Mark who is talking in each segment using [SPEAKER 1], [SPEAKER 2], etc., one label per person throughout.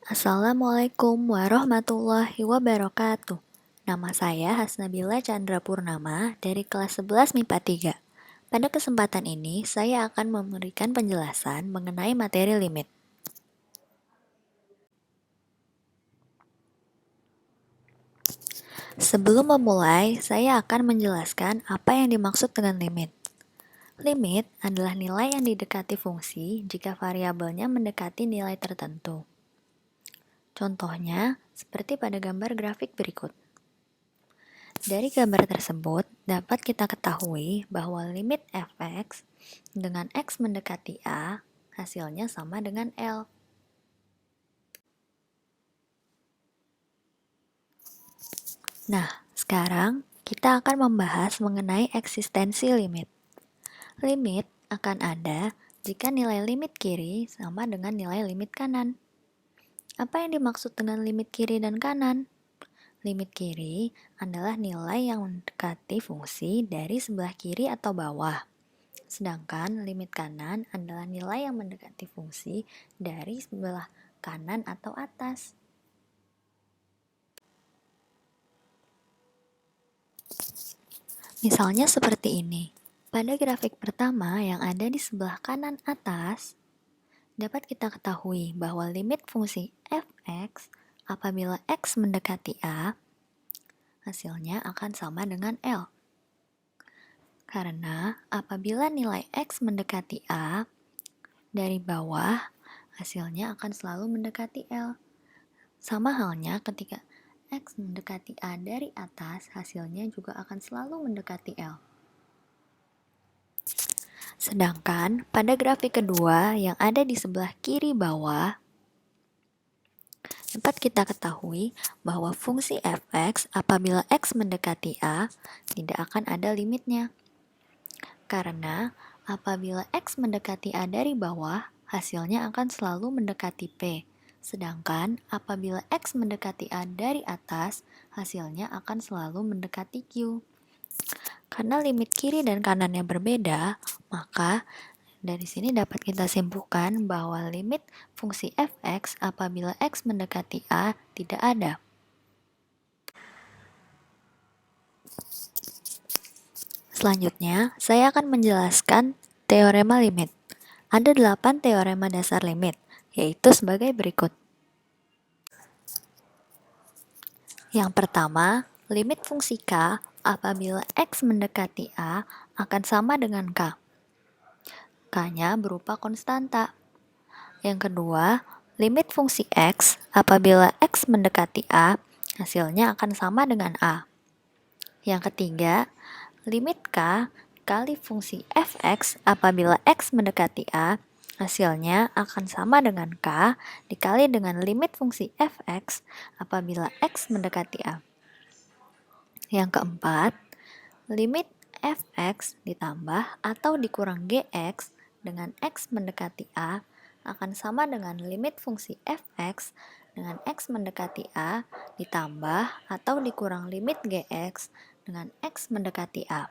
[SPEAKER 1] Assalamualaikum warahmatullahi wabarakatuh. Nama saya Hasnabila Chandra Purnama dari kelas 11 MIPA 3. Pada kesempatan ini, saya akan memberikan penjelasan mengenai materi limit. Sebelum memulai, saya akan menjelaskan apa yang dimaksud dengan limit. Limit adalah nilai yang didekati fungsi jika variabelnya mendekati nilai tertentu. Contohnya, seperti pada gambar grafik berikut. Dari gambar tersebut, dapat kita ketahui bahwa limit f(x) dengan x mendekati a, hasilnya sama dengan L. Nah, sekarang kita akan membahas mengenai eksistensi limit. Limit akan ada jika nilai limit kiri sama dengan nilai limit kanan. Apa yang dimaksud dengan limit kiri dan kanan? Limit kiri adalah nilai yang mendekati fungsi dari sebelah kiri atau bawah. Sedangkan limit kanan adalah nilai yang mendekati fungsi dari sebelah kanan atau atas. Misalnya seperti ini. Pada grafik pertama yang ada di sebelah kanan atas, dapat kita ketahui bahwa limit fungsi f(x) apabila x mendekati a, hasilnya akan sama dengan L. Karena apabila nilai x mendekati a, dari bawah, hasilnya akan selalu mendekati L. Sama halnya ketika x mendekati A dari atas, hasilnya juga akan selalu mendekati L. Sedangkan pada grafik kedua yang ada di sebelah kiri bawah, dapat kita ketahui bahwa fungsi f(x) apabila x mendekati A tidak akan ada limitnya. Karena apabila x mendekati A dari bawah, hasilnya akan selalu mendekati P. Sedangkan apabila x mendekati A dari atas, hasilnya akan selalu mendekati Q. Karena limit kiri dan kanannya berbeda, maka dari sini dapat kita simpulkan bahwa limit fungsi f(x) apabila x mendekati A tidak ada. Selanjutnya, saya akan menjelaskan teorema limit. Ada 8 teorema dasar limit, yaitu sebagai berikut. Yang pertama, limit fungsi K apabila X mendekati A akan sama dengan K. K-nya berupa konstanta. Yang kedua, limit fungsi X apabila X mendekati A, hasilnya akan sama dengan A. Yang ketiga, limit K kali fungsi f(x) apabila X mendekati A, hasilnya akan sama dengan K dikali dengan limit fungsi f(x) apabila X mendekati A. Yang keempat, limit f(x) ditambah atau dikurang gx dengan X mendekati A akan sama dengan limit fungsi f(x) dengan X mendekati A ditambah atau dikurang limit gx dengan X mendekati A.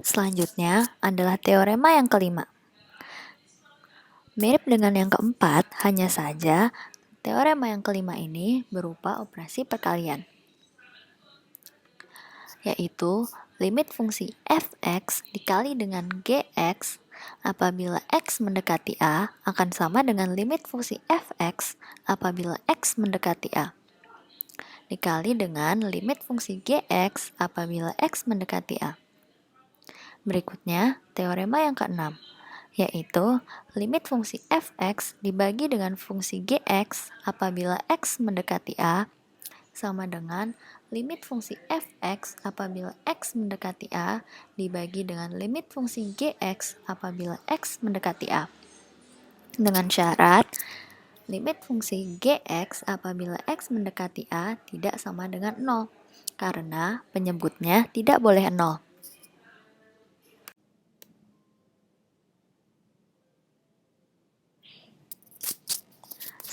[SPEAKER 1] Selanjutnya adalah teorema yang kelima. Mirip dengan yang keempat, hanya saja teorema yang kelima ini berupa operasi perkalian, yaitu limit fungsi f(x) dikali dengan gx apabila x mendekati A akan sama dengan limit fungsi f(x) apabila x mendekati A dikali dengan limit fungsi gx apabila x mendekati A. Berikutnya, teorema yang keenam, yaitu limit fungsi f(x) dibagi dengan fungsi gx apabila x mendekati A sama dengan limit fungsi f(x) apabila x mendekati A dibagi dengan limit fungsi gx apabila x mendekati A. Dengan syarat, limit fungsi gx apabila x mendekati A tidak sama dengan 0, karena penyebutnya tidak boleh 0.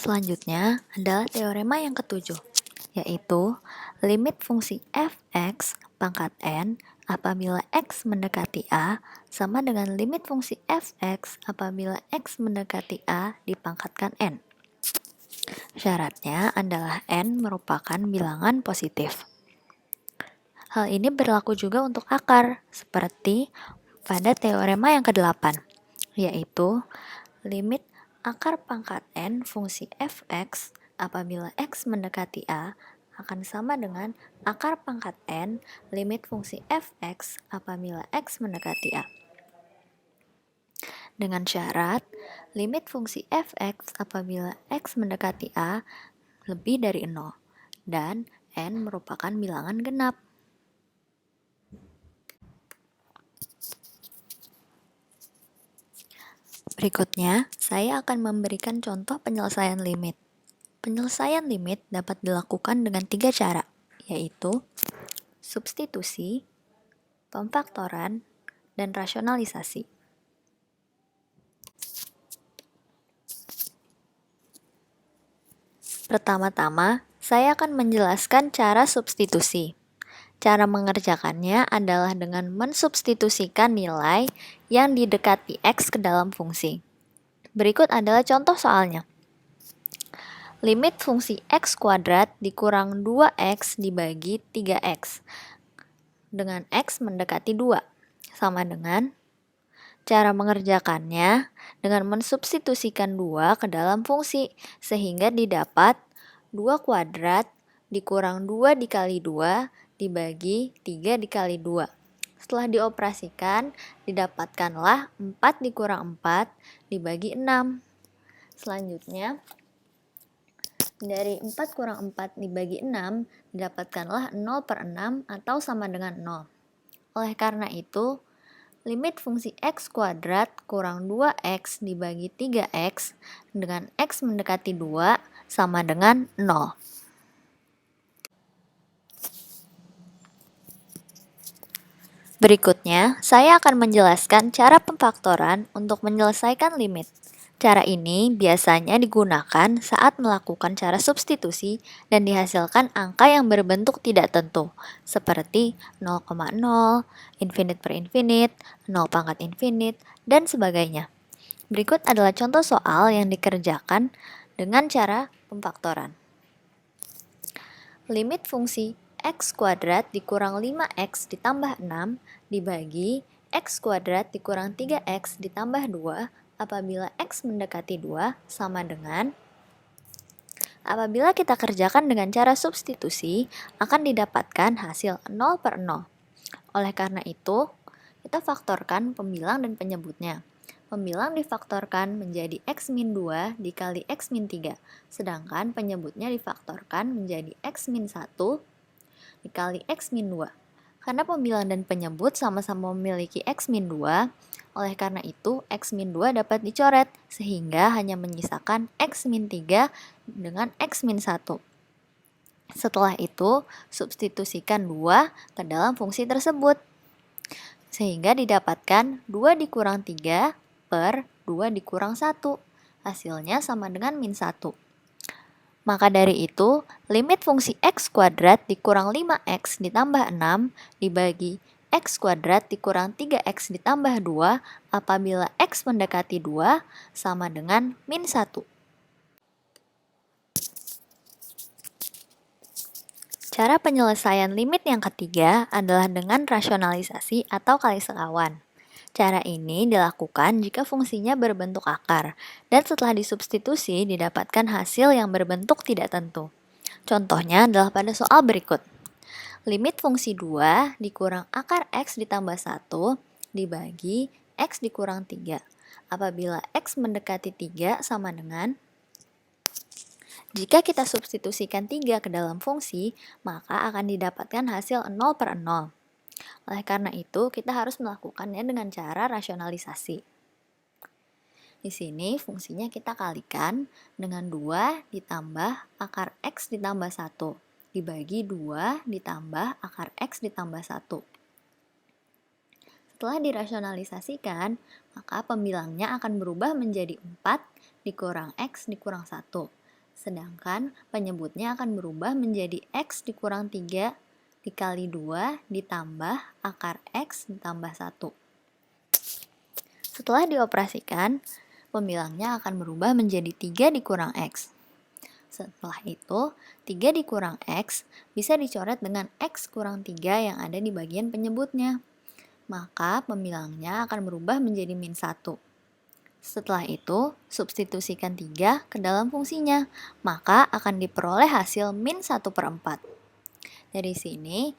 [SPEAKER 1] Selanjutnya adalah teorema yang ketujuh, yaitu limit fungsi f(x) pangkat n apabila X mendekati A sama dengan limit fungsi f(x) apabila X mendekati A dipangkatkan N. Syaratnya adalah N merupakan bilangan positif. Hal ini berlaku juga untuk akar, seperti pada teorema yang ke-8, yaitu limit akar pangkat N fungsi f(x) apabila X mendekati A akan sama dengan akar pangkat N limit fungsi f(x) apabila X mendekati A. Dengan syarat, limit fungsi f(x) apabila X mendekati A lebih dari 0, dan N merupakan bilangan genap. Berikutnya, saya akan memberikan contoh penyelesaian limit. Penyelesaian limit dapat dilakukan dengan 3 cara, yaitu substitusi, pemfaktoran, dan rasionalisasi. Pertama-tama, saya akan menjelaskan cara substitusi. Cara mengerjakannya adalah dengan mensubstitusikan nilai yang didekati X ke dalam fungsi. Berikut adalah contoh soalnya. Limit fungsi X kuadrat dikurang 2X dibagi 3X dengan X mendekati 2 sama dengan cara mengerjakannya dengan mensubstitusikan 2 ke dalam fungsi sehingga didapat 2 kuadrat dikurang 2 dikali 2 dibagi 3 dikali 2. Setelah dioperasikan, didapatkanlah 4 dikurang 4 dibagi 6. Selanjutnya, dari 4 kurang 4 dibagi 6, didapatkanlah 0/6 atau sama dengan 0. Oleh karena itu, limit fungsi X kuadrat kurang 2X dibagi 3X dengan X mendekati 2 sama dengan 0. Berikutnya, saya akan menjelaskan cara pemfaktoran untuk menyelesaikan limit. Cara ini biasanya digunakan saat melakukan cara substitusi dan dihasilkan angka yang berbentuk tidak tentu, seperti 0,0, infinite per infinite, 0 pangkat infinite, dan sebagainya. Berikut adalah contoh soal yang dikerjakan dengan cara pemfaktoran. Limit fungsi X kuadrat dikurang 5X ditambah 6 dibagi X kuadrat dikurang 3X ditambah 2 apabila X mendekati 2 sama dengan, apabila kita kerjakan dengan cara substitusi akan didapatkan hasil 0/0. Oleh karena itu, kita faktorkan pembilang dan penyebutnya. Pembilang difaktorkan menjadi X min 2 dikali X min 3, sedangkan penyebutnya difaktorkan menjadi X min 1 dikali X min 2. Karena pembilang dan penyebut sama-sama memiliki X min 2, oleh karena itu X min 2 dapat dicoret, sehingga hanya menyisakan X min 3 dengan X min 1. Setelah itu, substitusikan 2 ke dalam fungsi tersebut, sehingga didapatkan 2 dikurang 3 per 2 dikurang 1. Hasilnya sama dengan min 1. Maka dari itu, limit fungsi X kuadrat dikurang 5X ditambah 6 dibagi X kuadrat dikurang 3X ditambah 2 apabila X mendekati 2 sama dengan min 1. Cara penyelesaian limit yang ketiga adalah dengan rasionalisasi atau kali sekawan. Cara ini dilakukan jika fungsinya berbentuk akar, dan setelah disubstitusi didapatkan hasil yang berbentuk tidak tentu. Contohnya adalah pada soal berikut. Limit fungsi 2 dikurang akar X ditambah 1 dibagi X dikurang 3. Apabila X mendekati 3 sama dengan, jika kita substitusikan 3 ke dalam fungsi, maka akan didapatkan hasil 0/0. Oleh karena itu, kita harus melakukannya dengan cara rasionalisasi. Di sini fungsinya kita kalikan dengan 2 ditambah akar X ditambah 1 dibagi 2 ditambah akar X ditambah 1. Setelah dirasionalisasikan, maka pembilangnya akan berubah menjadi 4 dikurang X dikurang 1. Sedangkan penyebutnya akan berubah menjadi X dikurang 3 dikali 2 ditambah akar X ditambah 1. Setelah dioperasikan, pembilangnya akan berubah menjadi 3 dikurang X. Setelah itu, 3 dikurang X bisa dicoret dengan X kurang 3 yang ada di bagian penyebutnya. Maka pembilangnya akan berubah menjadi min 1. Setelah itu, substitusikan 3 ke dalam fungsinya, maka akan diperoleh hasil min 1/4. Dari sini,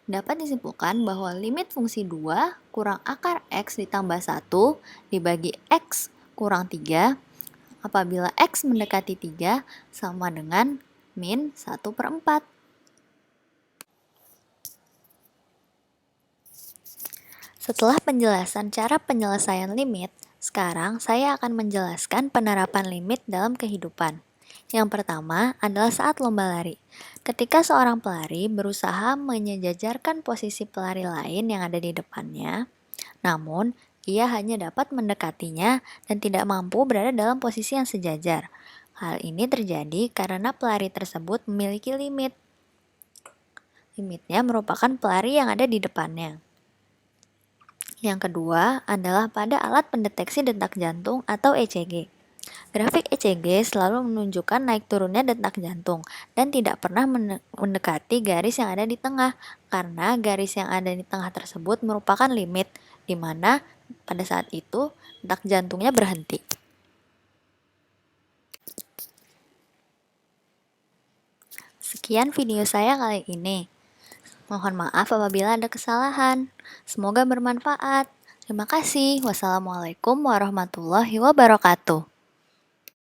[SPEAKER 1] dapat disimpulkan bahwa limit fungsi 2 kurang akar X ditambah 1 dibagi X kurang 3 apabila X mendekati 3 sama dengan min 1/4. Setelah penjelasan cara penyelesaian limit, sekarang saya akan menjelaskan penerapan limit dalam kehidupan. Yang pertama adalah saat lomba lari. Ketika seorang pelari berusaha menyejajarkan posisi pelari lain yang ada di depannya, namun ia hanya dapat mendekatinya dan tidak mampu berada dalam posisi yang sejajar. Hal ini terjadi karena pelari tersebut memiliki limit. Limitnya merupakan pelari yang ada di depannya. Yang kedua adalah pada alat pendeteksi detak jantung atau ECG. Grafik ECG selalu menunjukkan naik turunnya detak jantung dan tidak pernah mendekati garis yang ada di tengah, karena garis yang ada di tengah tersebut merupakan limit, di mana pada saat itu detak jantungnya berhenti. Sekian video saya kali ini. Mohon maaf apabila ada kesalahan. Semoga bermanfaat. Terima kasih. Wassalamualaikum warahmatullahi wabarakatuh.